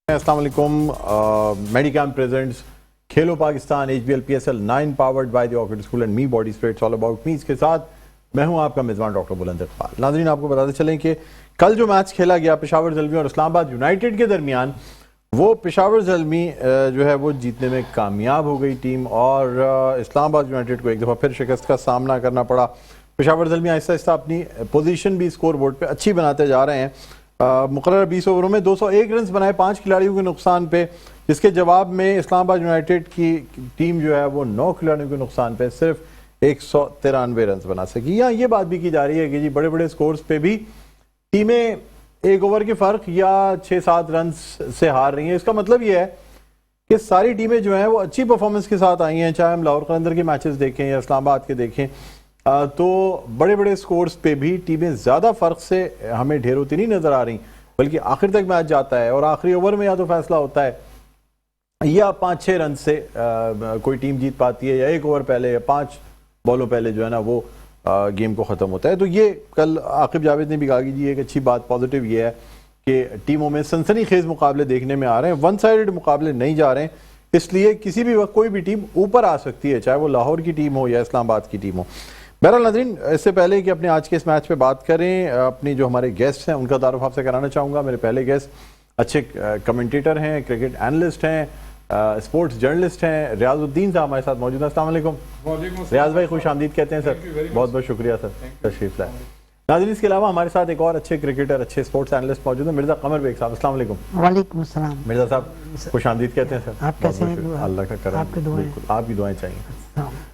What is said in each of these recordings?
अस्सलाम वालेकुम। मेडिकैम प्रेजेंट्स खेलो Pakistan HBL PSL 9 powered by the orchid school and me body spirits all about me. इसके साथ मैं हूं आपका मेज़बान डॉक्टर बुलंद इकबाल। नाज़रीन, आपको बताते चलें कि कल जो मैच खेला गया पेशावर ज़ल्मी और इस्लामाबाद यूनाइटेड के दरमियान, वो पेशावर ज़ल्मी जो है वो जीतने में कामयाब हो गई टीम और इस्लामाबाद यूनाइटेड को एक दफ़ा फिर शिकस्त का सामना करना पड़ा। पेशावर ज़ल्मी आहिस्ता आहिस्ता अपनी पोजीशन भी स्कोर बोर्ड पर अच्छी बनाते जा रहे हैं। मुकर्रर 20 ओवरों में 201 रन बनाए 5 खिलाड़ियों के नुकसान पे, जिसके जवाब में इस्लामाबाद यूनाइटेड की टीम जो है वो 9 खिलाड़ियों के नुकसान पे सिर्फ 193 रन बना सकी। यहाँ ये बात भी की जा रही है कि जी बड़े बड़े स्कोर्स पे भी टीमें एक ओवर के फर्क या 6-7 रन से हार रही हैं। इसका मतलब ये है कि सारी टीमें जो हैं वो अच्छी परफॉर्मेंस के साथ आई हैं, चाहे हम लाहौर कलंदर के मैचेस देखें या इस्लामाबाद के देखें, तो बड़े बड़े स्कोर्स पे भी टीमें ज़्यादा फ़र्क से हमें ढेर होती नहीं नज़र आ रही, बल्कि आखिर तक मैच जाता है और आखिरी ओवर में या तो फैसला होता है या 5-6 रन से कोई टीम जीत पाती है, या एक ओवर पहले या 5 बॉलों पहले जो है ना वो गेम को ख़त्म होता है। तो ये कल आकिब जावेद ने भी कहा कि जी एक अच्छी बात पॉजिटिव ये है कि टीमों में सनसनीखेज़ मुकाबले देखने में आ रहे हैं, वन साइडेड मुकाबले नहीं जा रहे हैं, इसलिए किसी भी वक्त कोई भी टीम ऊपर आ सकती है, चाहे वो लाहौर की टीम हो या इस्लामाबाद की टीम हो। बहरहाल नाज़रीन, इससे पहले कि अपने आज के इस मैच पे बात करें, अपनी जो हमारे गेस्ट हैं उनका तारुफ आपसे कराना चाहूँगा। मेरे पहले गेस्ट अच्छे कमेंटेटर हैं, क्रिकेट एनालिस्ट हैं, स्पोर्ट्स जर्नलिस्ट हैं, रियाजुद्दीन साहब हमारे साथ मौजूद हैं। अस्सलाम वालेकुम रियाज भाई, खुश आमदीद कहते हैं सर, बहुत बहुत शुक्रिया सर तशरीफ लाए। नाज़रीन, इसके अलावा हमारे साथ एक और अच्छे क्रिकेटर, अच्छे स्पोर्ट्स एनालिस्ट मौजूद हैं, मिर्ज़ा कमर बेग साहब। अस्सलाम वालेकुम। वालेकुम अस्सलाम। मिर्ज़ा साहब खुश आमदीद कहते हैं सर, आप कैसे हैं? अल्लाह का करम, बिल्कुल आपकी दुआएं चाहिए।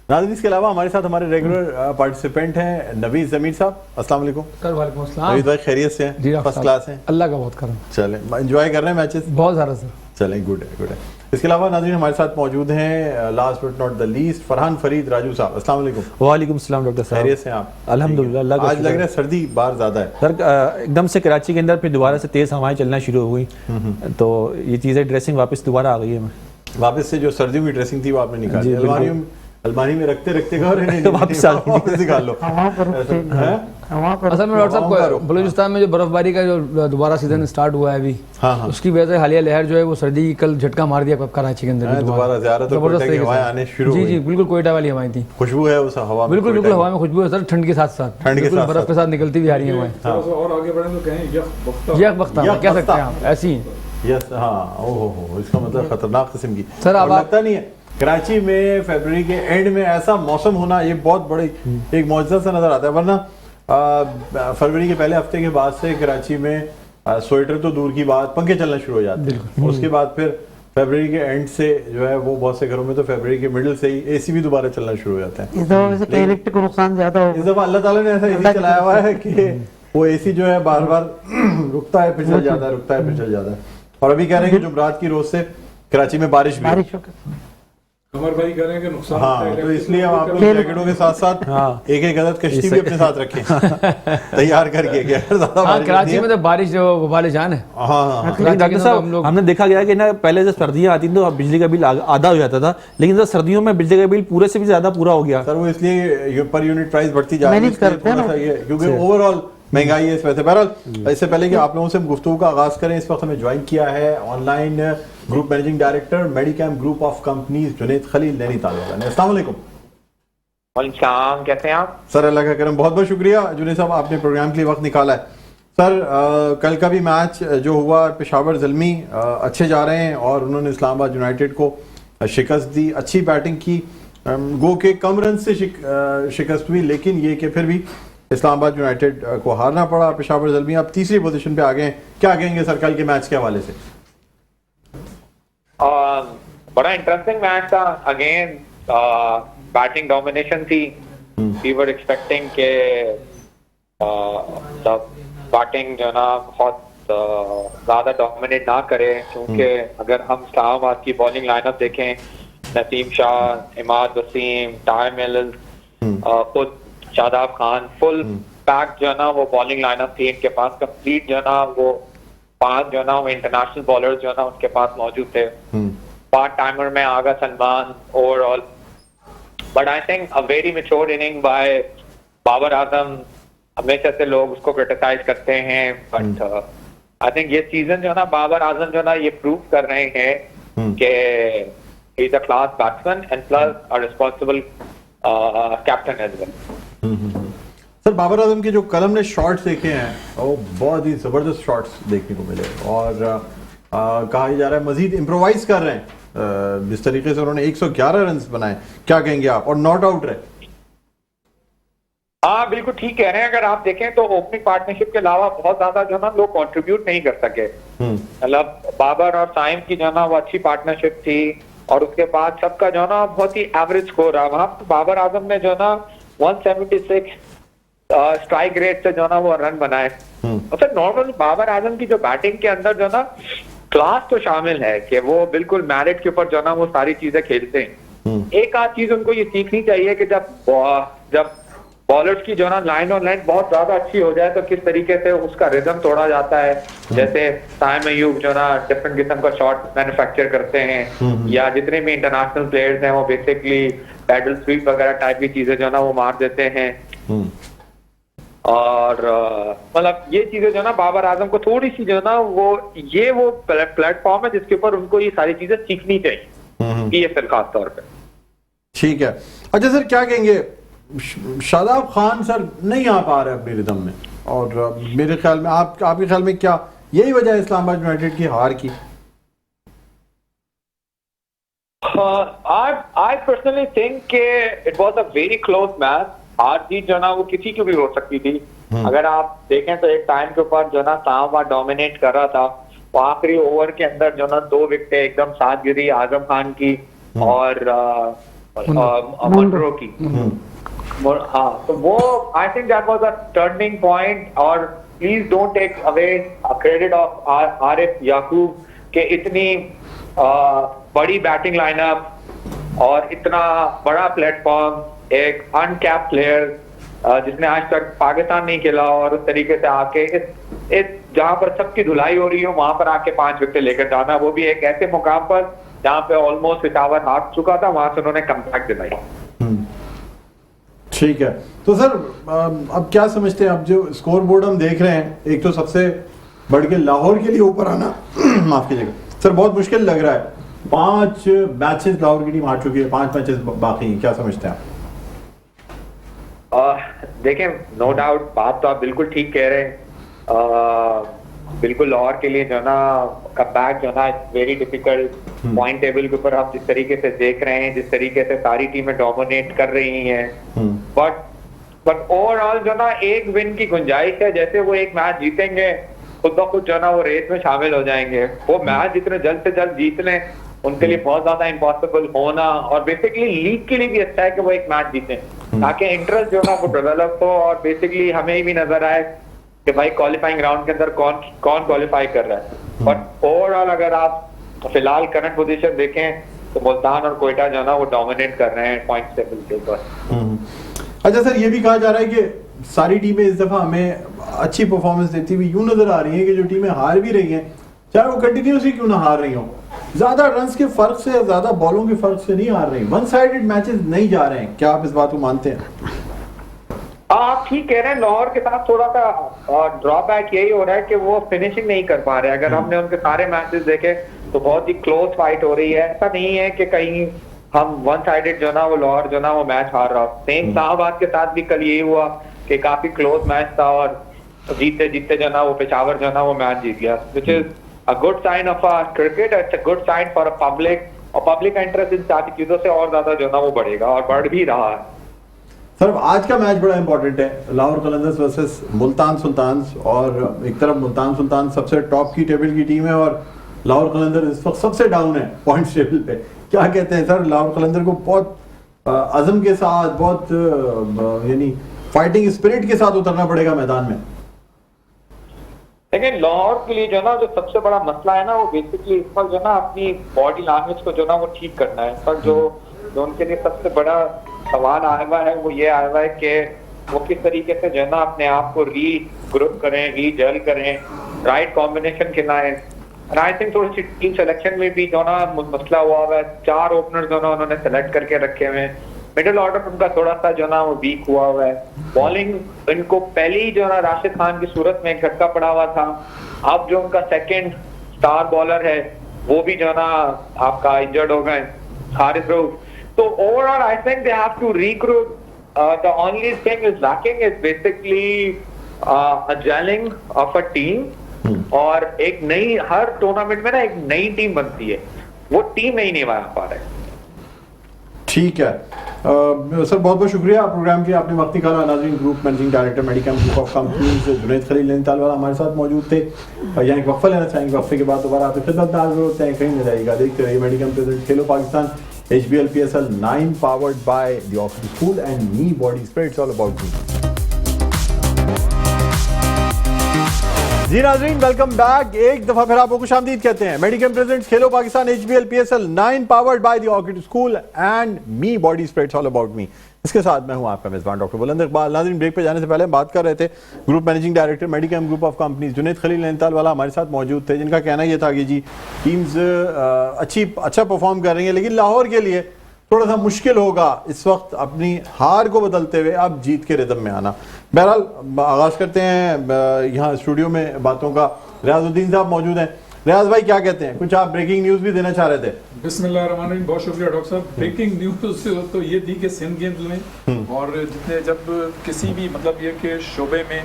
नाज़रीन, इसके अलावा हमारे साथ हमारे रेगुलर पार्टिसिपेंट हैं नवीद ज़मीर साहब। अस्सलाम वालेकुम सर। वालेकुम अस्सलाम। नवीद भाई खैरियत से हैं? फर्स्ट क्लास हैं, अल्लाह का बहुत करम। चलें, एंजॉय कर रहे हैं मैचेस? बहुत ज़्यादा सर। चलें, गुड है गुड है। इसके अलावा नाज़रीन हमारे साथ मौजूद हैं last but not the least Farhan Farid Raju साहब। अस्सलाम वालेकुम। वालेकुम सलाम डॉक्टर साहब, खैरियत से हैं आप? अल्हम्दुलिल्लाह, अल्लाह का आज लग रहा है सर्दी बाहर ज़्यादा है सर। एकदम से कराची के अंदर फिर दोबारा से तेज़ हवाएं चलना शुरू हो गई, तो ये चीज़ें ड्रेसिंग वापस दोबारा आ गई है। वापस से जो सर्दियों की ड्रेसिंग थी वो आपने निकाली, अलमारी में रखते रखते वापस निकाल लो। असल में डॉक्टर साहब बलूचिस्तान में जो बर्फबारी का जो दोबारा सीजन स्टार्ट हुआ है अभी, उसकी वजह से हालिया लहर जो है वो सर्दी की कल झटका मार दिया कराची के अंदर दोबारा जबरदस्त हवाएं आने शुरू। जी जी बिल्कुल, कोयटा वाली हवाएं थी। खुशबू है उस हवा में? बिल्कुल बिल्कुल, हवा में खुशबू है सर, ठंड के साथ साथ, ठंड के साथ बर्फ के साथ निकलती हुई आ रही है हवाएं। और आगे बढ़े तो कहें यख बख्ता कह सकते हैं आप, ऐसी। यस, हाँ, ओहो, इसका मतलब खतरनाक किस्म की। सर अब लगता नहीं है कराची में फरवरी के एंड में ऐसा मौसम होना ये बहुत बड़ी एक मौजज़ा सा नजर आता है, वरना फरवरी के पहले हफ्ते के बाद से कराची में स्वेटर तो दूर की बात, पंखे चलना शुरू हो जाते हैं। उसके बाद फिर फरवरी के एंड से जो है वो बहुत से घरों में तो फरवरी के मिडिल से ही एसी भी दोबारा चलना शुरू हो जाता है। इस दफा वैसे इलेक्ट्रिक को नुकसान ज्यादा होगा। इस दफा अल्लाह ताला ने ऐसा एसी चलाया हुआ है कि वो एसी जो है बार बार रुकता है फिर चल जाता है, रुकता है फिर चल जाता है। और अभी कह रहे हैं कि जुमरात की रोज से कराची में बारिश कमर भाई कह रहे हैं कि नुकसान। हाँ, तो इसलिए हम आप लोग जैकेटों के साथ साथ एक एक अदद कश्ती भी अपने साथ रखें तैयार करके कि अगर ज्यादा बारिश कराची में तो बारिश जो वाले जान है। हाँ, डॉक्टर साहब हमने देखा गया कि ना पहले जब सर्दियाँ आती थी तो बिजली का बिल आधा हो जाता था, लेकिन जब सर्दियों में बिजली का बिल पूरे से भी ज्यादा पूरा हो गया। सर वो इसलिए पर यूनिट प्राइस बढ़ती जा रही है क्योंकि ओवरऑल महंगाई है इस वजह से। बहरहाल इससे पहले कि आप लोगों से हम गुफ्तगू का आगाज करें, इस वक्त हमें ज्वाइन किया है online group managing director मेडिकैम group of companies Junaid Khalil Nainital वाला। अस्सलाम वालेकुम। वालेकुम, कैसे हैं आप? सर अल्लाह का करम, बहुत बहुत शुक्रिया जुनैद साहब, आपने प्रोग्राम के लिए वक्त निकाला है। सर कल का भी मैच जो हुआ, पेशावर ज़ल्मी अच्छे जा रहे हैं और उन्होंने इस्लामाबाद यूनाइटेड को शिकस्त दी, अच्छी बैटिंग की, गो के कम रन से शिकस्त हुई, लेकिन ये कि फिर भी इस्लामाबाद यूनाइटेड को हारना पड़ा। पेशावर ज़ल्मी अब तीसरी पोजीशन पे आ गए हैं, क्या कहेंगे सर कल के मैच के हवाले से? बड़ा इंटरेस्टिंग मैच था। अगेन बैटिंग डोमिनेशन थी। वी वर एक्सपेक्टिंग के बैटिंग जो ना बहुत ज्यादा डोमिनेट ना करे, क्योंकि अगर हम इस्लामाबाद की बॉलिंग लाइनअप देखें, नसीम शाह, इमाद वसीम, टाइम मिल्स, खुद शादाब खान, फुल पैक जो है ना वो बॉलिंग लाइनअप थी इनके पास। कंप्लीट जो है ना वो 5 जो है ना वो इंटरनेशनल बॉलर जो है ना उनके पास मौजूद थे। पार्ट टाइमर में Agha Salman overall, but I think a very mature inning by Babar Azam. हमेशा से लोग उसको क्रिटिसाइज करते हैं, बट आई थिंक ये सीजन जो है ना बाबर आजम जो है ना ये प्रूव कर रहे हैं कि he is a class batsman and plus a responsible captain as well. Sir Babar Azam के जो कलम ने शॉट्स देखे हैं वो बहुत ही जबरदस्त शॉट्स देखने को मिले और कहा जा रहा है मजीद इम्प्रोवाइज कर रहे हैं जिस तरीके से उन्होंने 111 रन बनाए, क्या कहेंगे आप? और नॉट आउट रहे। हाँ बिल्कुल ठीक कह रहे हैं। अगर आप देखें तो ओपनिंग पार्टनरशिप के अलावा बहुत ज्यादा जो है ना लोग कंट्रीब्यूट नहीं कर सके। मतलब बाबर और साइम की जो है ना वो अच्छी पार्टनरशिप थी और उसके बाद सबका जो है ना बहुत ही एवरेज स्कोर रहा। वहां पर बाबर आजम ने जो है ना 176 स्ट्राइक रेट से जो है ना वो रन बनाए। और फिर नॉर्मल बाबर आजम की जो बैटिंग के अंदर जो है ना क्लास तो शामिल है कि वो बिल्कुल मैरिट के ऊपर जो है ना वो सारी चीजें खेलते हैं। एक आध चीज उनको ये सीखनी चाहिए कि जब बॉलर्स की जो है ना लाइन और लाइन बहुत ज्यादा अच्छी हो जाए तो किस तरीके से उसका रिदम तोड़ा जाता है। जैसे साइम अयूब जो है ना डिफरेंट किस्म का शॉट मैन्युफैक्चर करते हैं या जितने भी इंटरनेशनल प्लेयर्स हैं वो बेसिकली पैडल स्वीप वगैरह टाइप की चीजें जो है ना वो मार देते हैं। और मतलब ये चीजें जो है ना बाबर आजम को थोड़ी सी जो है ना वो प्लेटफॉर्म है जिसके ऊपर उनको ये सारी चीजें सीखनी चाहिए पीएसएल खास तौर पे। ठीक है। अच्छा सर क्या कहेंगे, शादाब खान सर नहीं आ पा रहे अपने रिदम में और मेरे ख्याल में आपके ख्याल में क्या यही वजह है इस्लामाबाद यूनाइटेड की हार की? I personally think it was a very close match। हार जीत जो ना वो किसी की भी हो सकती थी। अगर आप देखें तो एक टाइम के ऊपर जो ना इस्लामाबाद डोमिनेट कर रहा था, वो आखिरी ओवर के अंदर जो ना 2 विकेटें एकदम साथ गिरी आजम खान की और मुंड्रो की। हाँ तो वो I think that was a turning point. और please don't take away credit of Arif Yaqoob के इतनी बड़ी बैटिंग लाइनअप और इतना बड़ा प्लेटफॉर्म, एक अनकैप्ड प्लेयर जिसने आज तक पाकिस्तान नहीं खेला और उस तरीके से आके इस जहां पर सबकी धुलाई हो रही हो वहां पर आके 5 विकेट लेकर जाना, वो भी एक ऐसे मुकाम पर जहां पे ऑलमोस्ट पिशावर हार चुका था, वहां से उन्होंने कमबैक दिलाई। ठीक है। तो सर अब क्या समझते हैं, अब जो स्कोर बोर्ड हम देख रहे हैं, एक तो सबसे बढ़ के लाहौर के लिए ऊपर आना माफ कीजिएगा सर बहुत मुश्किल लग रहा है। 5 मैचेस लाहौर की टीम हार चुकी है, 5 मैचेस बाकी हैं, क्या समझते हैं आप? देखें नो डाउट बात तो आप बिल्कुल ठीक कह रहे हैं। बिल्कुल लाहौर के लिए जो ना कमबैक जो ना वेरी डिफिकल्ट। पॉइंट टेबल के ऊपर आप जिस तरीके से देख रहे हैं, जिस तरीके से सारी टीमें डोमिनेट कर रही हैं, बट ओवरऑल जो ना एक विन की गुंजाइश है। जैसे वो एक मैच जीतेंगे खुद ब खुद जो ना वो रेस में शामिल हो जाएंगे। वो मैच जितने जल्द से जल्द जीत लें उनके लिए बहुत ज्यादा इम्पॉसिबल होना और बेसिकली लीग के लिए भी अच्छा है कि वो एक मैच जीतें ताकि इंटरेस्ट जो ना वो डेवलप हो और बेसिकली हमें भी नजर आए कि भाई क्वालिफाइंग राउंड के अंदर कौन क्वालिफाई कर रहा है। बट ओवरऑल अगर आप फिलहाल करंट पोजीशन देखें तो मुल्तान और कोयटा जो ना वो डोमिनेट कर रहे हैं पॉइंट टेबल के ऊपर। अच्छा सर ये भी कहा जा रहा है कि सारी टीमें इस दफा हमें अच्छी परफॉर्मेंस देती हुई यूं नजर आ रही है कि जो टीमें हार भी रही हैं चाहे वो कंटिन्यूसली क्यों ना हार रही हो, ज्यादा रन्स के फर्क से या ज्यादा बॉलों के फर्क से नहीं हार रही, वन साइडेड मैचेस नहीं जा रहे हैं। क्या आप इस बात को मानते हैं? आप ठीक कह रहे हैं। लाहौर के साथ थोड़ा सा ड्रॉबैक यही हो रहा है कि वो फिनिशिंग नहीं कर पा रहे। अगर हमने उनके सारे मैचेस देखे तो बहुत ही क्लोज फाइट हो रही है। ऐसा नहीं है कि कहीं हम वन साइडेड जो ना वो लाहौर जो ना वो मैच हार रहा। सेम इस्लामाबाद के साथ भी कल यही हुआ कि काफी क्लोज मैच था और जीतते जीतते जो ना वो पेशावर जो ना वो मैच जीत गया, which is a good sign of cricket। It's a good sign for a public और पब्लिक का इंटरेस्ट इन सारी चीजों से और ज्यादा जो ना वो बढ़ेगा और बढ़ भी रहा है। सर आज का मैच बड़ा इंपॉर्टेंट है, लाहौर कलंदर्स वर्सेस मुल्तान सुल्तान्स। और एक तरफ मुल्तान सुल्तान सबसे टॉप की टेबल की टीम है और लाहौर कलंदर इस वक्त सबसे डाउन है पॉइंट टेबल पे। क्या कहते हैं सर, लाहौर कलंदर को बहुत अज़म के साथ, बहुत यानी फाइटिंग स्पिरिट के साथ उतरना पड़ेगा मैदान में? लेकिन लाहौर के लिए जो ना जो सबसे बड़ा मसला है ना वो बेसिकली इस पर जो ना अपनी बॉडी लैंग्वेज को जो ना वो ठीक करना है। पर जो उनके लिए सबसे बड़ा सवाल आया हुआ है वो ये आया हुआ है कि वो किस तरीके से जो ना अपने आप को री ग्रुप करें, री जेल करें, राइट कॉम्बिनेशन खिलाएं। और आई थिंक थोड़ी सी टीम सिलेक्शन में भी जो ना मसला हुआ है। 4 ओपनर जो ना उन्होंने सेलेक्ट करके रखे हुए हैं। मिडिल ऑर्डर उनका थोड़ा सा जो ना वो वीक हुआ है। बॉलिंग इनको पहले ही जो ना राशिद खान की सूरत में एक झटका पड़ा हुआ था अब जो उनका सेकंड स्टार बॉलर है वो भी जो है ना आपका इंजर्ड हो गए, हारिस रऊफ। तो overall I think they have to recruit. The only thing is lacking is basically a gelling of a team, और एक नई, हर टूर्नामेंट में ना एक नई टीम बनती है, वो टीम नहीं बना पा रहे। ठीक है सर, बहुत बहुत शुक्रिया प्रोग्राम के आपने वक्त निकाला। नाज़रीन, group managing director मेडिकैम group of companies Junaid Khalil Nainital वाला हमारे साथ मौजूद थे। यहाँ एक वक्फा लेना चाहेंगे, वक्फे के बाद दोबारा आपकी खिदमत में हाजिर होते हैं। कहीं न जाइएगा, देखते रहिए Medicam present Khelo Pakistan HBL PSL 9 powered by the Oxford school and me body spray, it's all about me. जी नाज़रीन, वेलकम बैक। एक दफा फिर आपको खुशामदीद कहते हैं। मेडिकैम प्रेजेंट्स खेलो Pakistan HBL PSL 9 powered by the orchid school and me body spray, it's all about me. इसके साथ मैं हूं आपका मेजबान डॉक्टर बुलंद इकबाल। नाज़रीन, ब्रेक पे जाने से पहले हम बात कर रहे थे group managing director मेडिकैम group of companies Junaid Khalil Nainital वाला हमारे साथ मौजूद थे, जिनका कहना यह था कि जी टीम्स अच्छा परफॉर्म कर रही हैं, लेकिन लाहौर के लिए थोड़ा सा मुश्किल होगा इस वक्त अपनी हार को बदलते हुए अब जीत के रिदम में आना। बहरहाल आगाज करते हैं यहाँ स्टूडियो में बातों का। रियाजुद्दीन साहब मौजूद हैं। रियाज भाई, क्या कहते हैं? कुछ आप ब्रेकिंग न्यूज भी देना चाह रहे थे। बिस्मिल्लाहिर्रहमानिर्रहीम, बहुत शुक्रिया डॉक्टर साहब। ब्रेकिंग न्यूज तो ये थी कि सिंध गेम्स में और जितने जब किसी भी मतलब ये कि शोबे में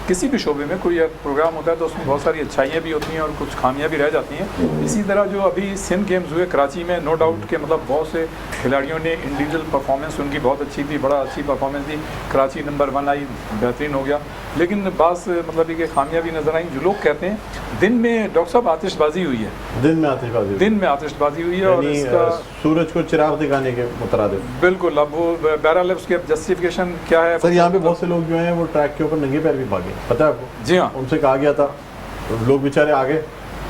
किसी भी शोबे में कोई प्रोग्राम होता है तो उसमें बहुत सारी अच्छाइयाँ भी होती हैं और कुछ खामियाँ भी रह जाती हैं। इसी तरह जो अभी सिंध गेम्स हुए कराची में, नो डाउट के मतलब बहुत से खिलाड़ियों ने इंडिविजुअल परफॉर्मेंस उनकी बहुत अच्छी थी, बड़ा अच्छी परफॉर्मेंस थी। कराची नंबर 1 आई, बेहतरीन हो गया, लेकिन बास मतलब ये खामियाँ भी नजर आई। जो लोग कहते हैं दिन में डॉक्टर साहब आतिशबाजी हुई है, दिन में आतिशबाजी हुई है और इसका सूरज को चिराग दिखाने के मुतरादिफ। बिल्कुल। अब वो बहरहाल उसके जस्टिफिकेशन क्या है सर? यहाँ पे बहुत से लोग जो हैं वो ट्रैक के ऊपर नंगे पैर भी भागे, पता है आपको? जी हाँ, उनसे कहा गया था, लोग बेचारे आगे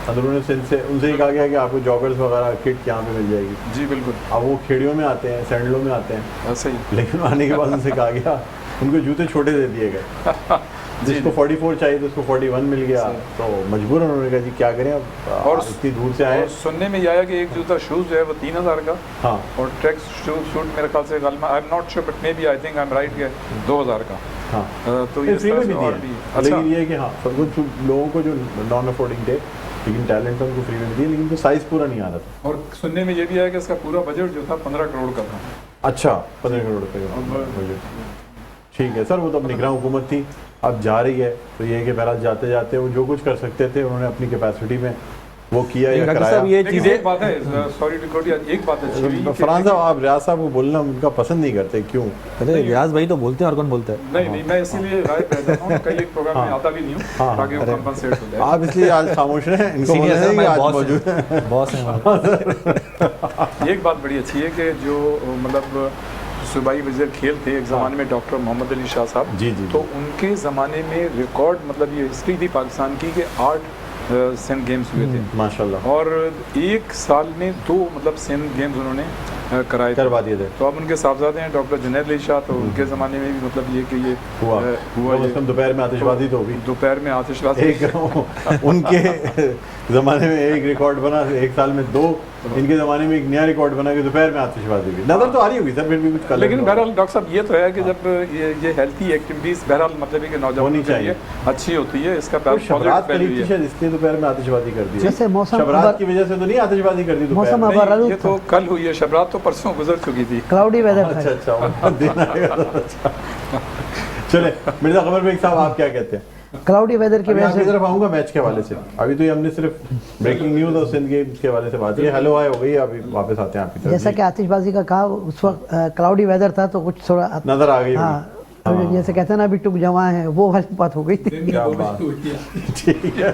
अंदरूनी सिंध से, उनसे ही कहा गया कि आपको जॉगर्स वगैरह किट यहाँ पे मिल जाएगी। जी बिल्कुल। अब वो खेड़ियों में आते हैं, सैंडलों में आते हैं, ऐसे ही। लेकिन आने के बाद उनसे कहा गया, उनको जूते छोटे दे दिए गए। जिसको 44 चाहिए तो उसको 41 मिल गया, तो मजबूर उन्होंने कहा जी क्या करें अब, और इतनी दूर से आए। सुनने में आया कि एक जूता शूज जो है वो 3000 का, हाँ, और ट्रैक शूट मेरे ख्याल से I am not sure but maybe I think I am right के 2000 का। हाँ, तो ये फ्री में भी और दिए। भी अच्छा। लेकिन ये है कि हाँ, सब कुछ लोगों को जो नॉन अफोर्डिंग थे लेकिन टैलेंट उनको फ्री में दिए, लेकिन तो साइज पूरा नहीं आ रहा था। और सुनने में ये भी आया कि इसका पूरा बजट जो था 15 करोड़ का था। अच्छा, 15 करोड़ रुपए का बजट। ठीक है सर, वो तो अब निगरान हुकूमत थी, अब जा रही है, तो ये है कि बहरहाल जाते जाते वो जो कुछ कर सकते थे उन्होंने अपनी कैपेसिटी में वो किया या कराया। ये चीजें एक बात है, सॉरी टू कट, एक बात अच्छी हुई फरहान साहब, आप रियाज साहब को बोलना उनका पसंद नहीं करते, क्यों? अरे रियाज भाई तो बोलते हैं, और कौन बोलता है? नहीं, मैं इसीलिए राय कर देता हूँ, कई एक प्रोग्राम में आता भी नहीं हूँ ताकि वो कंपनसेट हो जाए। आप इसलिए आज खामोश हैं, इनको बोलना है कि आज मौजूद हैं, बॉस हैं। एक बात बड़ी अच्छी है कि जो मतलब सूबाई वज़ीर खेल थे एक ज़माने में डॉक्टर मोहम्मद अली शाह साहब, जी जी, तो उनके ज़माने में रिकॉर्ड मतलब ये हिस्ट्री थी पाकिस्तान की कि 8 सिंध गेम्स हुए थे माशाल्लाह, और एक साल में 2 मतलब सिंध गेम्स उन्होंने करवा दिए थे। तो अब उनके साहबजादे हैं डॉक्टर जुनैद अली शाह, तो उनके ज़माने में भी मतलब ये कि ये हुआ दोपहर में आतिशबाजी तो होगी, दोपहर में आतिशबाजी। उनके ज़माने में एक रिकॉर्ड बना, एक साल में 2, इनके ज़माने में एक नया रिकॉर्ड बना कि दोपहर में आतिशबाजी हुई। नजर तो आ रही होगी सर, फिर भी कुछ कर। लेकिन बहरहाल डॉक्टर साहब ये तो है कि जब ये हेल्थी एक्टिविटीज बहरहाल मतलब है कि नौजवानों के लिए अच्छी होती है, इसका शबरात करीब थी शायद, इसलिए दोपहर में आतिशबाजी कर दी। जैसे मौसम शबरात की वजह से तो नहीं आतिशबाजी कर दी दोपहर मौसम में? अब ये तो कल हुई है, शबरात तो परसों गुजर चुकी थी। क्लाउडी वेदर था। अच्छा दिन आएगा तो अच्छा। चले मिर्जा खबर बेग साहब, आप क्या कहते हैं? क्लाउडी वेदर की वजह आपकी से तरफ आऊंगा मैच के हवाले से। अभी तो ये हमने सिर्फ ब्रेकिंग न्यूज और सिंध गेम्स के हवाले से बात की। हेलो हाय हो गई, अभी वापस आते हैं आपकी तरफ। जैसा कि आतिशबाजी का कहा, उस वक्त क्लाउडी वेदर था तो कुछ थोड़ा नजर आ गई। हाँ, जैसे कहते हैं ना अभी टुक जमा है, वो वाली बात हो गई थी। क्या बात, ठीक है।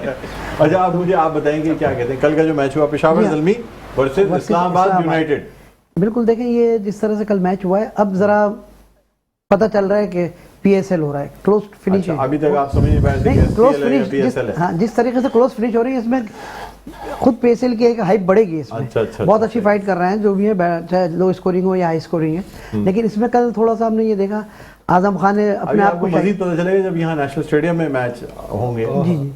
अच्छा, आप मुझे आप बताएंगे क्या कहते हैं कल का जो मैच हुआ पेशावर ज़ल्मी वर्सेस इस्लामाबाद यूनाइटेड? बिल्कुल, देखें ये जिस तरह से कल मैच हुआ है, अब जरा पता चल रहा है कि PSL हो रहा है, क्लोज फिनिश है। अभी तक आप समझ नहीं पाए थे नहीं, कि क्लोज SPL है या फिनिश PSL है? हाँ, जिस तरीके से क्लोज फिनिश हो रही है इसमें खुद PSL की एक हाइप बढ़ेगी इसमें। अच्छा, बहुत अच्छी फाइट कर रहे हैं जो भी है, चाहे लो स्कोरिंग हो या हाई स्कोरिंग है। लेकिन इसमें कल थोड़ा सा हमने ये देखा, आजम खान ने अभी अपने आप आपको को मजीद पता चलेगा जब यहाँ नेशनल स्टेडियम में मैच होंगे,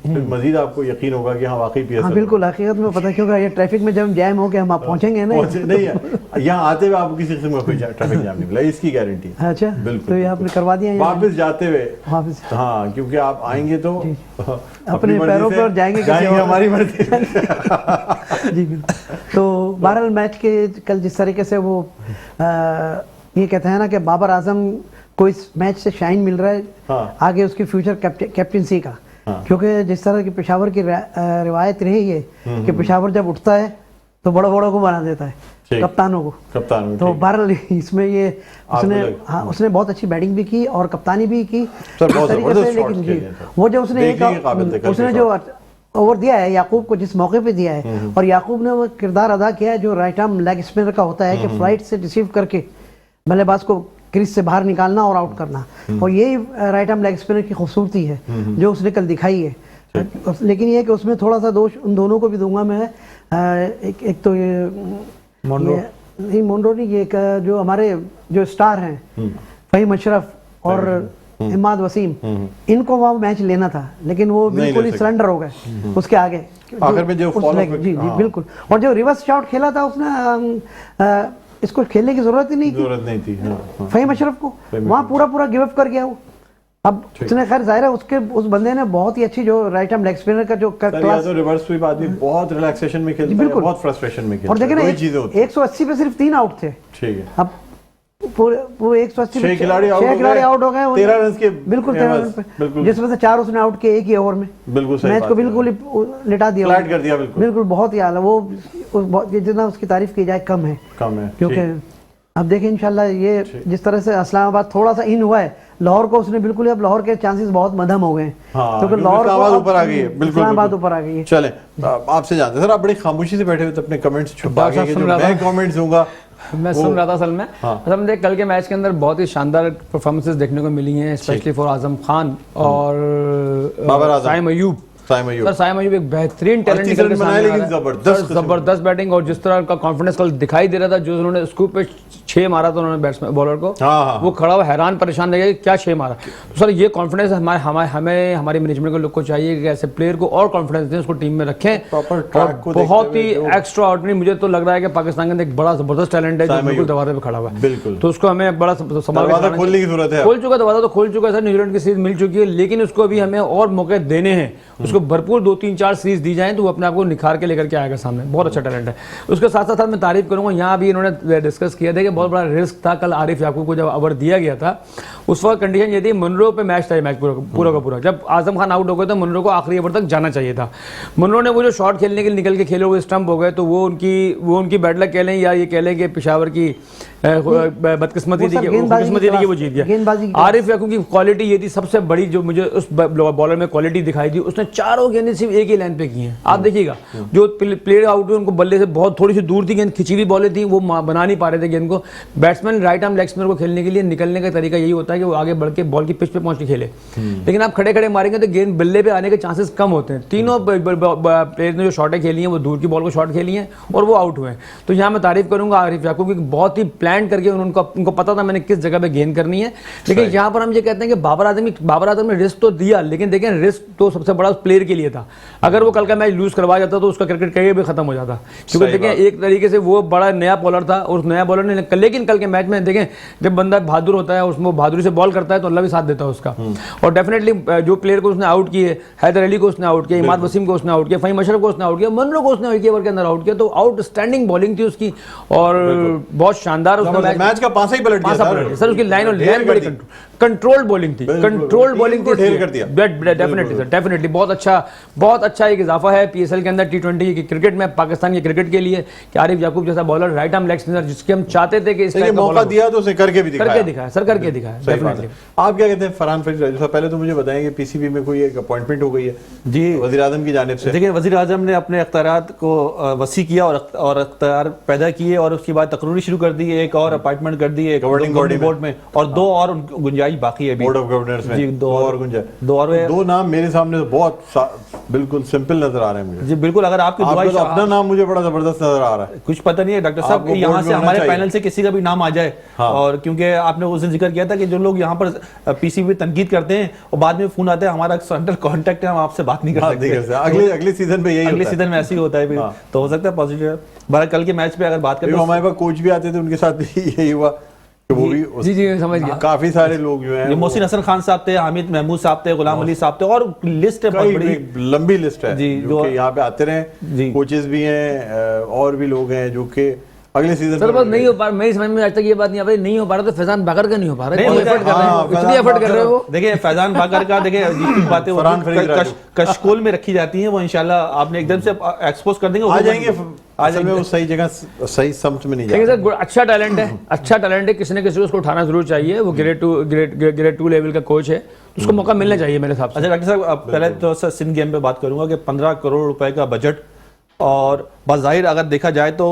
फिर मजीद आपको यकीन होगा कि हाँ वाकई पीएसएल। हाँ बिल्कुल, हकीकत में पता क्यों ये ट्रैफिक में जब जैम हो के हम पहुंचेंगे ना, नहीं है यहाँ आते हुए आपको किसी किस्म का कोई ट्रैफिक जाम नहीं मिला, इसकी गारंटी। अच्छा बिल्कुल, तो ये आपने करवा दिया यहाँ? वापस जाते हुए वापस हाँ, क्योंकि आप आएंगे तो अपने पैरों पर जाएंगे हमारी मर्जी। जी बिल्कुल। तो बहरहाल मैच के कल जिस तरीके से वो ये कहते हैं ना कि बाबर आजम को इस मैच से शाइन मिल रहा है, हाँ। आगे उसकी फ्यूचर कैप्टनसी का, हाँ। क्योंकि जिस तरह की पेशावर की रिवायत रही है कि पेशावर जब उठता है तो बड़ा बड़ा को बना देता है, कप्तानों को। तो बहरहाल इसमें ये उसने बहुत अच्छी बैटिंग भी की और कप्तानी भी की सर, बहुत तरीके से। लेकिन जी वो जो उसने जो ओवर दिया है याकूब को, जिस मौके पे दिया है, और याकूब ने वो किरदार अदा किया है जो राइट आर्म लेग स्पिनर का होता है कि फ्लाइट से रिसीव करके बल्लेबाज को क्रीज से बाहर निकालना और आउट करना, और यही राइट आर्म लेग स्पिनर की खूबसूरती है जो उसने कल दिखाई है। लेकिन ये कि उसमें थोड़ा सा दोष उन दोनों को भी दूंगा मैं, एक तो ये मोन्रो नहीं, ये जो हमारे जो स्टार हैं फहीम अशरफ और इमाद वसीम, इनको वहाँ मैच लेना था लेकिन वो बिल्कुल ही सरेंडर हो गए उसके आगे आखिर में जो जी बिल्कुल। और जो रिवर्स शॉट खेला था उसने, इसको खेलने की जरूरत ही नहीं थी फहीम अशरफ को, वहाँ पूरा गिव अप कर गया वो। अब उसने खैर जाहिर है उसके उस बंदे ने बहुत ही अच्छी जो राइट आर्म लेग स्पिनर का जो क्लास, तो रिवर्स स्वीप आदमी बहुत रिलैक्सेशन में खेलता है, बहुत फ्रस्ट्रेशन में खेलता है। और देखें ना 180 पे सिर्फ 3 आउट थे। ठीक है, अब पूरे 180 6 खिलाड़ी आउट हो गए, 13 रन के, बिल्कुल 13 रन पे, जिसमें से 4 उसने आउट किए एक ही ओवर में। बिल्कुल सही, मैच को बिल्कुल लिटा दिया, फ्लैट कर दिया, बिल्कुल बहुत ही आला। वो जितना उसकी तारीफ की जाए कम है, क्योंकि अब देखिए इंशाल्लाह ये जिस तरह से इस्लामाबाद थोड़ा सा इन हुआ है, लाहौर को उसने बिल्कुल, अब लाहौर के चांसेस बहुत मध्यम हो गए हैं, क्योंकि लाहौर ऊपर आ गई है, इस्लामाबाद ऊपर आ गई है। चले आपसे जानते हैं सर, आप बड़ी खामोशी से बैठे हुए थे, अपने कमेंट्स छुपा के, जो मैं कमेंट्स दूंगा मैं सुन रहा था असल में। असल में कल के मैच के अंदर बहुत ही शानदार परफॉर्मेंसेस देखने को मिली हैं, स्पेशली फॉर आजम खान और साइम अयूब। साइम अयूब एक बेहतरीन टैलेंट निकल के सामने आ रहा है, जबरदस्त बैटिंग, और जिस तरह का कॉन्फिडेंस कल दिखाई दे रहा था, जो उन्होंने स्कूप पे 6 मारा था उन्होंने बैट्समैन बॉलर को, वो खड़ा हुआ हैरान परेशान रह गया कि क्या 6 मारा। तो सर ये कॉन्फिडेंस हमें हमारी मैनेजमेंट के लोग को चाहिए कि ऐसे प्लेयर को और कॉन्फिडेंस दें, उसको टीम में रखें, और बहुत ही एक्स्ट्रा ऑर्डिनरी। मुझे तो लग रहा है कि पाकिस्तान के अंदर एक बड़ा जबरदस्त टैलेंट है जो बिल्कुल दरवाजे पे खड़ा हुआ है, तो उसको हमें बड़ा संभाल खोलने की जरूरत है। खोल चुका दरवाजा तो खोल चुका है सर, न्यूजीलैंड की सीरीज मिल चुकी है, लेकिन उसको अभी हमें और मौके देने हैं, उसको भरपूर 2-3-4 सीरीज दी जाए तो वो अपने आप को निखार के लेकर के आएगा सामने। बहुत अच्छा टैलेंट है। उसके साथ साथ मैं तारीफ करूंगा, यहाँ भी इन्होंने डिस्कस किया था कि बहुत बड़ा रिस्क था कल आरिफ याकूब को जब ओवर दिया गया था, उस वक्त कंडीशन ये थी मुनरो पे मैच था, मैच पूरा का पूरा। जब आजम खान आउट हो गए तो मुनरो को आखिरी ओवर तक जाना चाहिए था। मुनरो ने वो जो शॉट खेलने के लिए निकल के खेले वो स्टंप हो गए, तो वो उनकी बैड लक कह लें या ये कह लें कि पेशावर की बदकिस्मती थी कि वो जीत गया। आरिफ याकूब की क्वालिटी ये थी सबसे बड़ी जो मुझे उस बॉलर में क्वालिटी दिखाई दी, उसने 4 गेंदें सिर्फ एक ही लाइन पे की हैं। आप देखिएगा जो प्लेयर आउट हुए उनको बल्ले से बहुत थोड़ी सी दूर थी गेंद, खिंची हुई बॉलें थी, वो बना नहीं पा रहे थे गेंद को। Batsman right arm leg spinner को खेलने के लिए निकलने का तरीका यही होता है कि वो आगे बढ़ के बॉल की पिच पे पहुंच के खेले, लेकिन आप खड़े खड़े मारेंगे तो गेंद बल्ले पे आने के चांसेस कम होते हैं। तीनों प्लेयर ने जो शॉटें खेली हैं वो दूर की बॉल को शॉट खेली हैं और वो आउट हुए हैं। तो यहाँ मैं तारीफ करूंगा आरिफ याकूब की, बहुत ही प्लान करके उनको पता था मैंने किस जगह पे गेंद करनी है। लेकिन यहाँ पर हम ये कहते हैं कि बाबर आजम ने रिस्क तो दिया, लेकिन देखें रिस्क तो सबसे बड़ा उस प्लेयर के लिए था। अगर वो कल का मैच लूज करवा जाता तो उसका क्रिकेट करियर भी खत्म हो जाता, क्योंकि देखें एक तरीके से वो बड़ा नया बॉलर था और उस नया बॉलर ने, लेकिन कल के मैच में देखें जब बंदा बहादुर होता है उसमें बहादुरी से बॉल करता है तो अल्लाह भी साथ देता है उसका। और डेफिनेटली जो प्लेयर को उसने आउट किए, हैदर अली को उसने आउट किया, इमाद वसीम को उसने आउट किया, फहीम अशरफ को उसने आउट किया, मुनरो को उसने एक ओवर के अंदर आउट किया, तो आउटस्टैंडिंग बॉलिंग थी उसकी और बहुत शानदार उसका मैच का पासा ही पलट दिया सर। उसकी लाइन और लैंड बड़ी कंट्रोल्ड बॉलिंग थी, डेफिनेटली बहुत अच्छा एक इजाफा है पीएसएल के अंदर T20 की क्रिकेट में, पाकिस्तान की क्रिकेट के लिए कि आरिफ याकूब जैसा bowler right arm leg spinner जिसके हम चाहते थे कि इस टाइप का मौका दिया तो उसे करके दिखाया सर, करके दिखाया डेफिनेटली। आप क्या कहते हैं फरहान फरीद राजू, पहले तो मुझे बताएं कि पीसीबी में कोई एक अपॉइंटमेंट हो गई है जी वज़ीर आज़म की जानिब से। देखिए वज़ीर आज़म ने अपने अख्तियारात को वसी किया और अख्तियार पैदा किए और उसके बाद तकरीर शुरू कर दी, एक और अपॉइंटमेंट कर दी गवर्निंग बोर्ड में, और 2 और गुंजाइश बाकी है बोर्ड ऑफ गवर्नर्स में, जी 2 और गुंजाइश। 2 नाम मेरे सामने तो बहुत बिल्कुल सिंपल नजर आ रहे हैं मुझे। जी बिल्कुल, अगर आपकी दुआ आपका तो अपना नाम मुझे बड़ा जबरदस्त नजर आ रहा है। कुछ पता नहीं है डॉक्टर साहब आपको कि यहाँ बोर्ड से में होना हमारे चाहिए। पैनल से किसी का भी नाम आ जाए। हाँ। और क्योंकि आपने उस दिन जिक्र किया था कि जो लोग यहाँ पर पीसीबी पे तनकीद करते हैं और बाद में फोन आता है हमारा सेंट्रल कांटेक्ट है, हम आपसे बात नहीं कर हाँ, सकते। नहीं कर सकते। अगले सीजन पे यही अगले होता है। सीजन में ऐसे ही होता है फिर। हाँ। तो हो सकता है पॉजिटिव। बारह कल के मैच पे अगर बात करें देखो, तो हमारे पास कोच भी आते थे, उनके साथ भी यही हुआ कि वो भी जी जी समझ गया। काफी सारे लोग जो हैं ये मोहसिन हसन खान साहब थे, हामिद महमूद साहब थे, गुलाम अली साहब थे, और लिस्ट है बहुत बड़ी। एक लंबी लिस्ट है जी, जो जो- कि यहाँ पे आते जी। रहे। कोचेस भी हैं और भी लोग हैं जो कि अगले सीजन सर बस नहीं हो पा रहा, मेरी समझ में आज तक ये बात नहीं आ पाई, नहीं हो पा रहा तो फैजान बाकर का नहीं हो पा रहा है। नहीं, इतनी एफर्ट कर रहे हाँ, हैं, इतनी फैजान एफर्ट कर रहे हो वो। देखिए फैजान बाकर का देखिए जितनी बातें वो फरहान फरीद राजू। कशकोल में रखी जाती हैं वो इंशाल्लाह आपने एकदम से एक्सपोज कर देंगे। आ जाएंगे। आ असल में वो सही जगह सही समझ में नहीं लेकिन जाते। सर अच्छा टैलेंट है, अच्छा टैलेंट है, किसी न किसी को उसको उठाना जरूर चाहिए। वो ग्रेड टू लेवल का कोच है, उसको मौका मिलना चाहिए मेरे हिसाब से। अच्छा डॉक्टर साहब, अब पहले तो सर सिंध गेम पे बात करूंगा कि 15 करोड़ रुपए का बजट, और बाज़ाहिर अगर देखा जाए तो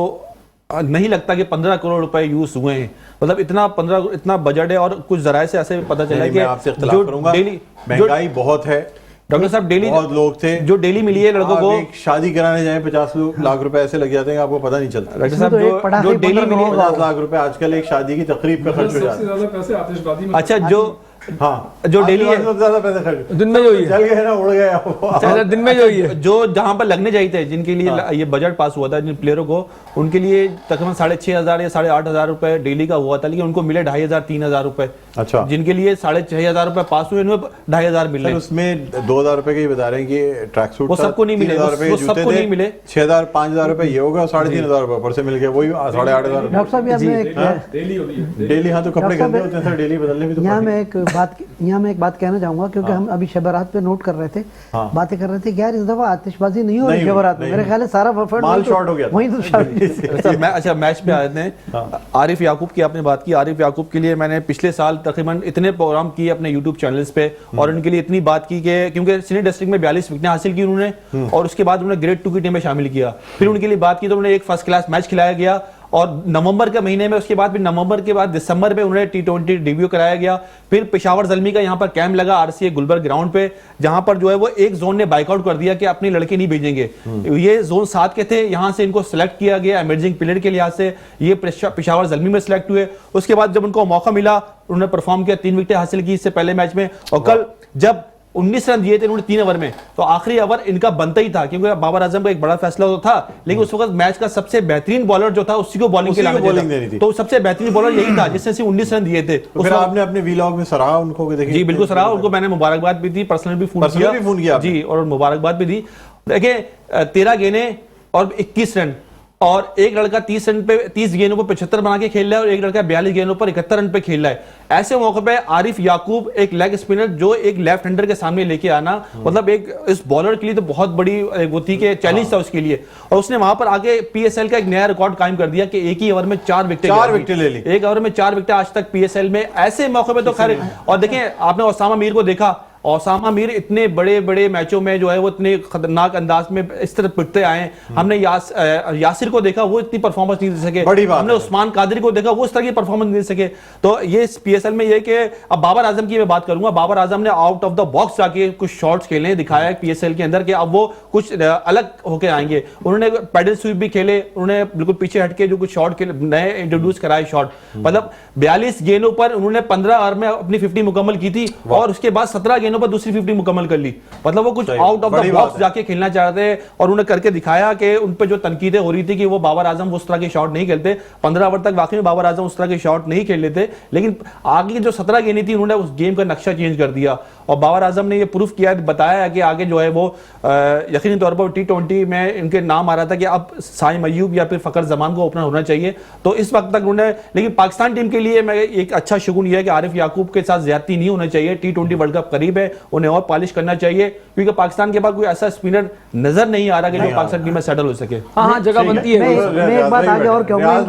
नहीं लगता कि 15 करोड़ रुपए यूज हुए हैं। मतलब इतना बजट है, और कुछ जराये से ऐसे पता चला नहीं, कि मैं आपसे इख्तिलाफ करूंगा। डेली महंगाई बहुत है डॉक्टर साहब, डेली बहुत लोग थे जो डेली मिली है लड़कों आप को। एक शादी कराने जाए 50 लाख रुपए ऐसे लग जाते हैं आपको पता नहीं चलता। डॉक्टर इसमें साहब तो एक पटाखे जो डेली 15 मिली है, करोड़ 50 लाख रुपए आजकल एक शादी की तकरीब पे खर्च हो जाते सबसे ज्यादा पैसे आतिशबाजी में अच्छा जो हाँ जो डेली है सबसे ज्यादा पैसे खर्च दिन में जो ही है। चल गए ना, उड़ गए वो। अच्छा, दिन में जो ही है। जो जहां पर लगने चाहिए थे, जिनके लिए ये बजट पास हुआ था जिन प्लेयरों को, उनके लिए तकरीबन 6,500 या 8,500 रुपए डेली का हुआ था, लेकिन उनको मिले 2,500 3,000 रुपए। अच्छा। जिनके लिए 6,500 रुपए पास हुए, उन्हें 2,500 मिले। सर उसमें 2,000 रुपए के ही बता रहे हैं कि ट्रैक सूट वो सबको नहीं मिले, 3,000 रुपए वो के जूते सबको थे, नहीं मिले। 6,000 5,000 रुपए ये होगा, 3,500 रुपए ऊपर से मिल गए, वही 8,500 डॉक्टर साहब यहाँ मैं डेली होती है। डेली। हाँ तो कपड़े डॉक्टर गंदे साहब, होते हैं सर, डेली बदलने भी तो यहाँ पड़ेंगे। मैं एक बात कहना चाहूंगा, क्योंकि हम अभी शबरात पे नोट कर रहे थे, हाँ। बातें कर रहे थे कि यार इस दफा आतिशबाजी नहीं हो रही नहीं हुई, शबरात में। नहीं मेरे हुई। ख्याल है सारा एफर्ट माल शॉर्ट हो गया था। वहीं तो अच्छा मैच पे आए थे। आरिफ याकूब की आपने बात की। आरिफ याकूब के लिए मैंने पिछले साल तकरीबन इतने प्रोग्राम किए अपने यूट्यूब चैनल्स पे, और उनके लिए इतनी बात की कि क्योंकि सीनियर डिस्ट्रिक्ट में 42 विकेटें हासिल की उन्होंने, और उसके बाद उन्होंने ग्रेड 2 की टीम में शामिल किया। फिर उनके लिए बात की तो उन्हें एक फर्स्ट क्लास मैच खिलाया गया, और नवंबर के महीने में, उसके बाद फिर नवंबर के बाद दिसंबर में उन्हें T20 डेब्यू कराया गया। फिर पेशावर ज़ल्मी का यहाँ पर कैंप लगा RCA गुलबर्ग ग्राउंड पे, जहां पर जो है वो एक जोन ने बाइकआउट कर दिया कि अपने लड़के नहीं भेजेंगे। ये जोन 7 के थे, यहां से इनको सिलेक्ट किया गया इमर्जिंग प्लेयर के लिहाज से, ये पेशावर ज़ल्मी में सिलेक्ट हुए। उसके बाद जब उनको मौका मिला, उन्होंने परफॉर्म किया, 3 विकेटें हासिल की इससे पहले मैच में, और कल जब 19 रन दिए थे उन्होंने 3 ओवर में, तो आखिरी ओवर इनका बनता ही था, क्योंकि बाबर आजम का एक बड़ा फैसला तो था, लेकिन उस वक्त मैच का सबसे बेहतरीन बॉलर जो था उसी को बॉलिंग देनी थी। तो सबसे बेहतरीन बॉलर यही था जिसने सिर्फ 19 रन दिए थे। तो फिर आपने अपने वीलॉग में सराहा उनको कि देखिए। जी बिल्कुल सराहा उनको, मैंने मुबारकबाद भी दी, पर्सनल भी फोन किया जी, और मुबारकबाद भी दी। देखिए 13 गेंदें और 21 रन, और एक लड़का 30 गेंदों पर 75 बना के खेल रहा है, और एक लड़का 42 गेंदों पर 71 रन पे खेल रहा है। ऐसे मौके पे आरिफ याकूब एक लेग स्पिनर जो एक लेफ्ट हैंडर के सामने लेके आना, मतलब एक इस बॉलर के लिए तो बहुत बड़ी वो थी कि चैलेंज था उसके लिए, और उसने वहां पर आगे PSL का एक नया रिकॉर्ड कायम कर दिया कि एक ही ओवर में 4 विकेटें ले ली। एक ओवर में 4 विकेटें आज तक PSL में। ऐसे मौके पे तो खैर, और देखें आपने ओसामा मीर को देखा, ओसामा मीर इतने बड़े बड़े मैचों में जो है वो इतने खतरनाक अंदाज में इस तरह पिटते आए। हमने यासिर को देखा, वो इतनी परफॉर्मेंस नहीं दे सके। हमने उस्मान कादरी को देखा, वो इस तरह की परफॉर्मेंस नहीं दे सके। तो ये PSL में ये कि अब बाबर आजम की मैं बात करूंगा, बाबर आजम ने आउट ऑफ द बॉक्स जाके कुछ शॉट्स खेले, दिखाया है PSL के अंदर कि अब वो कुछ अलग होके आएंगे। उन्होंने पैडल स्वीप भी खेले, उन्होंने बिल्कुल पीछे हटके जो कुछ शॉट नए इंट्रोड्यूस कराए शॉट, मतलब 42 गेंदों पर उन्होंने 15 ओवर में अपनी 50 मुकम्मल की थी, और उसके बाद 17 गेंदों पर दूसरी 50 मुकम्मल कर ली। मतलब वो कुछ आउट ऑफ द बॉक्स जाके खेलना चाहते हैं, और उन्होंने करके दिखाया कि उन पे जो तनकीदें हो रही थी कि वो बाबर आजम उस तरह के शॉट नहीं खेलते, 15 ओवर तक वाकई में बाबर आजम उस तरह के शॉट नहीं खेल लेते, लेकिन आगे जो 17 गेंदें थी उन्होंने उस गेम का नक्शा चेंज कर दिया। और बाबर आजम ने ये प्रूफ किया, बताया है कि आगे जो है वो यकीनी तौर पर T20 में इनके नाम आ रहा था कि अब साइम अय्यूब या फिर फकर जमान को ओपनर होना चाहिए। तो इस वक्त तक उन्होंने, लेकिन पाकिस्तान टीम के लिए मैं एक अच्छा शुगुन यह है कि आरिफ याकूब के साथ ज्यादती नहीं होना चाहिए। T20 वर्ल्ड कप करीब है, उन्हें और पॉलिश करना चाहिए, क्योंकि पाकिस्तान के पास कोई ऐसा स्पिनर नजर नहीं आ रहा कि जो पाकिस्तान टीम में सेटल हो सके। हाँ जगह बनती है। मैं एक बात आगे और कहूँगा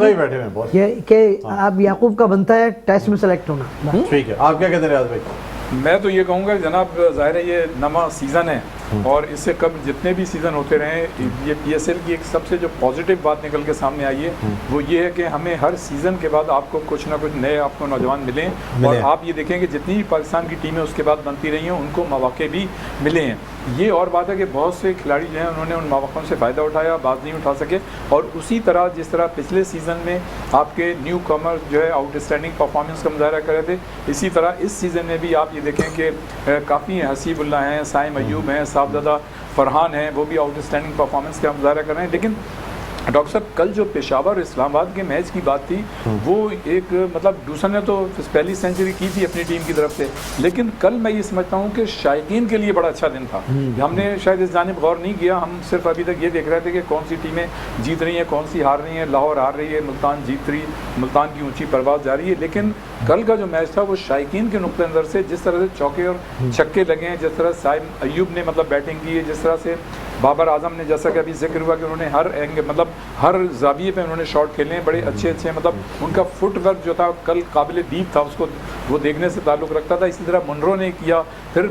कि अब याकूब का बनता है टेस्ट में सेलेक्ट होना। ठीक है, आप क्या कहते हैं रियाज भाई? मैं तो ये कहूँगा जनाब, ज़ाहिर है ये नवा सीज़न है, और इससे कब जितने भी सीज़न होते रहे, ये PSL की एक सबसे जो पॉजिटिव बात निकल के सामने आई है वो ये है कि हमें हर सीज़न के बाद आपको कुछ ना कुछ नए आपको नौजवान मिलें, और आप ये देखें कि जितनी भी पाकिस्तान की टीमें उसके बाद बनती रही हैं उनको मौके भी मिले हैं। ये और बात है कि बहुत से खिलाड़ी जो हैं उन्होंने उन मौक़ों से फ़ायदा उठाया, बात नहीं उठा सके। और उसी तरह जिस तरह पिछले सीज़न में आपके न्यू कमर जो है आउटस्टैंडिंग परफॉर्मेंस का मुजाहरा कर रहे थे, इसी तरह इस सीज़न में भी आप ये देखें कि काफ़ी हसीबुल्ला हैं, साइम अयूब हैं, साहबजादा फरहान हैं, वो भी आउटस्टैंडिंग परफॉर्मेंस का मुजाहरा कर रहे हैं। लेकिन डॉक्टर साहब, कल जो पेशावर और इस्लामाबाद के मैच की बात थी, वो एक मतलब दूसरा ने तो पहली सेंचुरी की थी अपनी टीम की तरफ से, लेकिन कल मैं ये समझता हूँ कि शायकीन के लिए बड़ा अच्छा दिन था। हमने शायद इस जानिब गौर नहीं किया, हम सिर्फ अभी तक ये देख रहे थे कि कौन सी टीमें जीत रही हैं, कौन सी हार रही हैं। लाहौर हार रही है, मुल्तान जीत रही, मुल्तान की ऊँची परवाज़ जा रही है। लेकिन कल का जो मैच था वो शायकीन के नुक्ते नज़र से जिस तरह से चौके और छक्के लगे हैं, जिस तरह साइम अयूब ने मतलब बैटिंग की है, जिस तरह से बाबर आजम ने, जैसा कि अभी जिक्र हुआ कि उन्होंने हर मतलब हर जाविये पे उन्होंने शॉट खेले हैं, बड़े अच्छे मतलब उनका फुटवर्क जो था कल काबिल दीप था, उसको वो देखने से ताल्लुक़ रखता था। इसी तरह मुनरो ने किया। फिर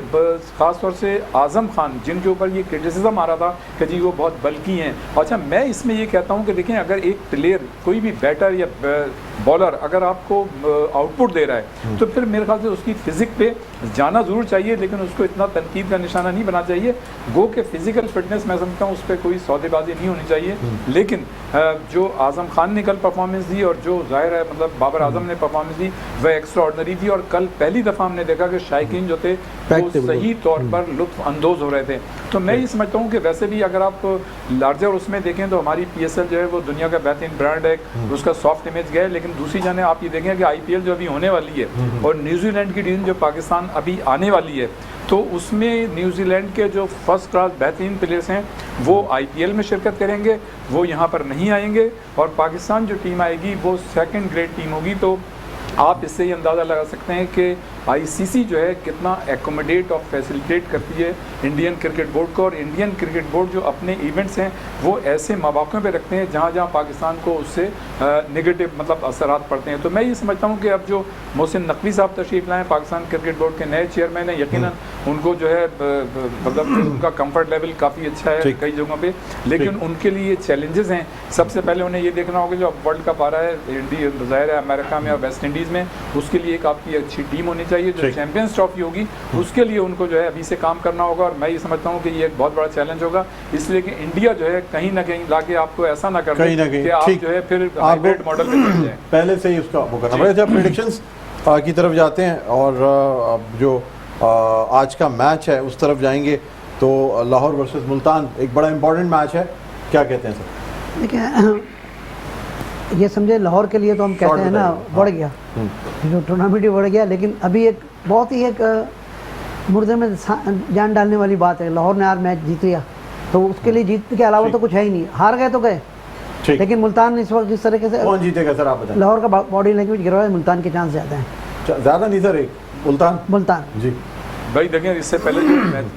ख़ास तौर से आज़म खान, जिनके ऊपर ये क्रिटिसिज्म आ रहा था कि जी वो बहुत बल्कि हैं। अच्छा, मैं इसमें ये कहता हूँ कि देखें, अगर एक प्लेयर, कोई भी बैटर या बॉलर अगर आपको आउटपुट दे रहा है तो फिर मेरे ख्याल से उसकी फिजिक पे जाना ज़रूर चाहिए, लेकिन उसको इतना तनकीद का निशाना नहीं बना चाहिए। गो के फिजिकल फिटनेस मैं समझता हूँ उस पर कोई सौदेबाजी नहीं होनी चाहिए। लेकिन जो आज़म खान ने कल परफॉर्मेंस दी और जो जाहिर है मतलब बाबर आजम ने परफॉर्मेंस दी वह एक्स्ट्रा ऑर्डनरी थी। और कल पहली दफ़ा हमने देखा कि शायकीन जो थे वो सही तौर पर लुत्फ़ अंदोज़ हो रहे थे। तो मैं ये समझता हूँ कि वैसे भी अगर आप लार्जर उसमें देखें तो हमारी PSL जो है वो दुनिया का बेहतरीन ब्रांड है, उसका सॉफ्ट इमेज गया है। लेकिन दूसरी जाने आप ये देखें कि IPL जो अभी होने वाली है और न्यूजीलैंड की टीम जो पाकिस्तान अभी आने वाली है, तो उसमें न्यूजीलैंड के जो फर्स्ट क्लास बेहतरीन प्लेयर्स हैं वो IPL में शिरकत करेंगे, वो यहाँ पर नहीं आएंगे। और पाकिस्तान जो टीम आएगी वो सेकंड ग्रेड टीम होगी। तो आप इससे ये अंदाज़ा लगा सकते हैं कि ICC जो है कितना एकोमोडेट और फैसिलिटेट करती है इंडियन क्रिकेट बोर्ड को। और इंडियन क्रिकेट बोर्ड जो अपने इवेंट्स हैं वो ऐसे मौक़ों पे रखते हैं जहाँ जहाँ पाकिस्तान को उससे नेगेटिव मतलब असरात पड़ते हैं। तो मैं ये समझता हूँ कि अब जो मोहसिन नकवी साहब तशरीफ़ लाएँ, पाकिस्तान क्रिकेट बोर्ड के नए चेयरमैन हैं, यकीनन उनको जो है मतलब उनका कंफर्ट लेवल काफ़ी अच्छा है कई जगहों पे, लेकिन उनके लिए चैलेंजेस हैं। सबसे पहले उन्हें ये देखना होगा जो वर्ल्ड कप आ रहा है इंडिया ज़ाहिर है अमेरिका में और वेस्ट इंडीज़ में, उसके लिए एक आपकी अच्छी टीम होनी चाहिए। जो चैंपियंस ट्रॉफी होगी उसके लिए उनको जो है अभी से काम करना होगा। और मैं ये समझता हूँ कि ये एक बहुत बड़ा चैलेंज होगा, इसलिए कि इंडिया जो है कहीं ना कहीं लाके आपको ऐसा ना कर दे कि आप जो है फिर हाइब्रिड मॉडल पे चले जाएं। पहले से ही उसका वो करना पड़ेगा। जब प्रेडिक्शंस की तरफ जाते हैं और अब जो आज का मैच है उस तरफ जाएंगे, तो लाहौर वर्सेस मुल्तान एक बड़ा इंपॉर्टेंट मैच है, क्या कहते हैं सर? देखिए, ये समझे लाहौर के लिए तो हम कहते हैं ना बढ़ गया, जो टूर्नामेंट ही बढ़ गया। लेकिन अभी एक बहुत ही एक मुर्दे में जान डालने वाली बात है। लाहौर ने आज मैच जीत लिया तो उसके लिए जीत के अलावा तो कुछ है ही नहीं, हार गए तो गए। लेकिन मुल्तान इस वक्त जिस तरीके से कौन जीतेगा सर आप बताएं? लाहौर का बॉडी लैंग्वेज गिरा है, मुल्तान के चांस ज़्यादा हैं। ज़्यादा नहीं सर, एक मुल्तान जी भाई देखें, इससे पहले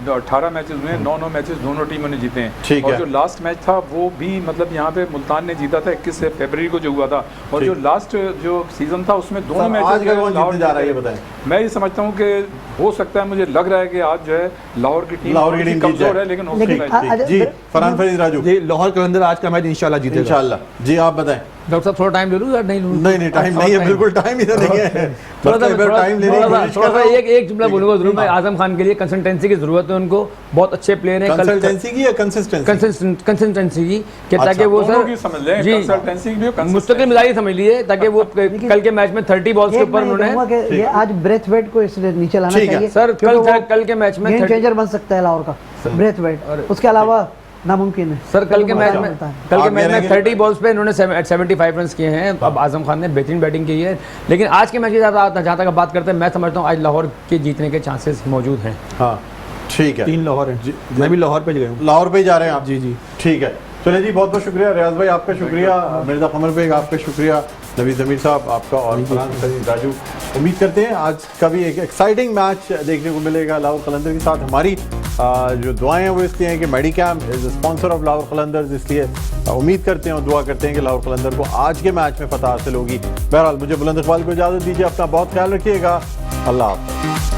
जो 18 मैचेस हुए हैं 9 मैचेस दोनों टीमों ने जीते हैं। और जो लास्ट मैच था वो भी मतलब यहाँ पे मुल्तान ने जीता था 21 फरवरी को जो हुआ था। और जो लास्ट जो सीजन था उसमें दोनों मैच आज जीतने जा रहा है ये बताएं? मैं ये समझता हूँ कि हो सकता है, मुझे लग रहा है कि आज जो है लाहौर की टीम कमजोर है, लेकिन जी फरहान फरीद राजू जी लाहौर कलंदर आज का मैच इंशाल्लाह जीतेगा। इंशाल्लाह। जी आप बताएं डॉक्टर साहब, थोड़ा टाइम ले लूँ या नहीं लूँ? नहीं टाइम नहीं है, बिल्कुल टाइम इधर नहीं है। थोड़ा सा एक जुमला बोलूंगा जरूर मैं। आजम खान के लिए कंसिस्टेंसी की जरूरत है, उनको बहुत अच्छे प्लेयर हैं। कंसिस्टेंसी की या कंसिस्टेंसी की ताकि वो सर जी मुस्तकिल मिजाजी समझ लिए, ताकि वो कल के मैच में 30 बॉल्स के ऊपर उन्होंने ये आज ब्रेथ वेट को इसलिए नीचे लाना चाहिए सर। कल के मैच में गेम चेंजर बन सकता है लाहौर का ब्रेथ वेट, उसके अलावा नामुमकिन है सर। कल के मैच में 30 बॉल्स पे इन्होंने 75 रन किए हैं। अब आजम खान ने बेहतरीन बैटिंग की है। लेकिन आज के मैच की जहाँ तक बात करते हैं, मैं समझता हूँ आज लाहौर के जीतने के चांसेस मौजूद हैं। हाँ ठीक है, 3 लाहौर है। मैं भी लाहौर पे गया हूँ। लाहौर पे जा रहे हैं आप? जी ठीक है। चलिए जी, बहुत बहुत शुक्रिया रियाज भाई, आपका शुक्रिया, मिर्जा कमर बेग आपका शुक्रिया, नवीद ज़मीर साहब आपका, और फरहान फरीद राजू। उम्मीद करते हैं आज का भी एक एक्साइटिंग मैच देखने को मिलेगा लाहौर कलंदर के साथ। हमारी जो दुआएं हैं वो इसलिए हैं कि Medicam is sponsor of Lahore Qalandars, इसलिए उम्मीद करते हैं और दुआ करते हैं कि लाहौर कलंदर को आज के मैच में फतह हासिल होगी। बहरहाल मुझे बुलंद इकबाल को इजाज़त दीजिए, अपना बहुत ख्याल रखिएगा, अल्लाह हाफ़िज़।